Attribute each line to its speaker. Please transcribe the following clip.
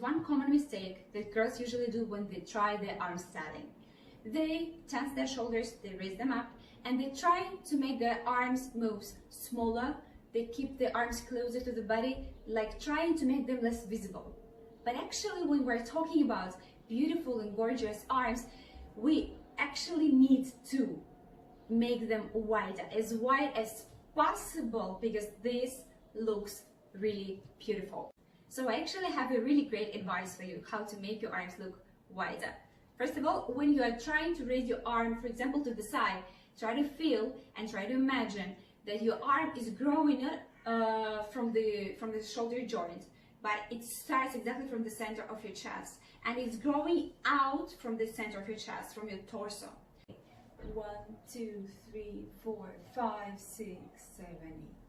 Speaker 1: one common mistake that girls usually do when they try the arm styling. They tense their shoulders, they raise them up, and they try to make their arms moves smaller. They keep the arms closer to the body, like trying to make them less visible. But actually, when we're talking about beautiful and gorgeous arms, we actually need to make them wider, as wide as possible, because this looks really beautiful. So I actually have a really great advice for you how to make your arms look wider. First of all, when you are trying to raise your arm, for example, to the side, try to feel and try to imagine that your arm is growing from the shoulder joint, but it starts exactly from the center of your chest, and it's growing out from the center of your chest, from your torso. 1, 2, 3, 4, 5, 6, 7, 8.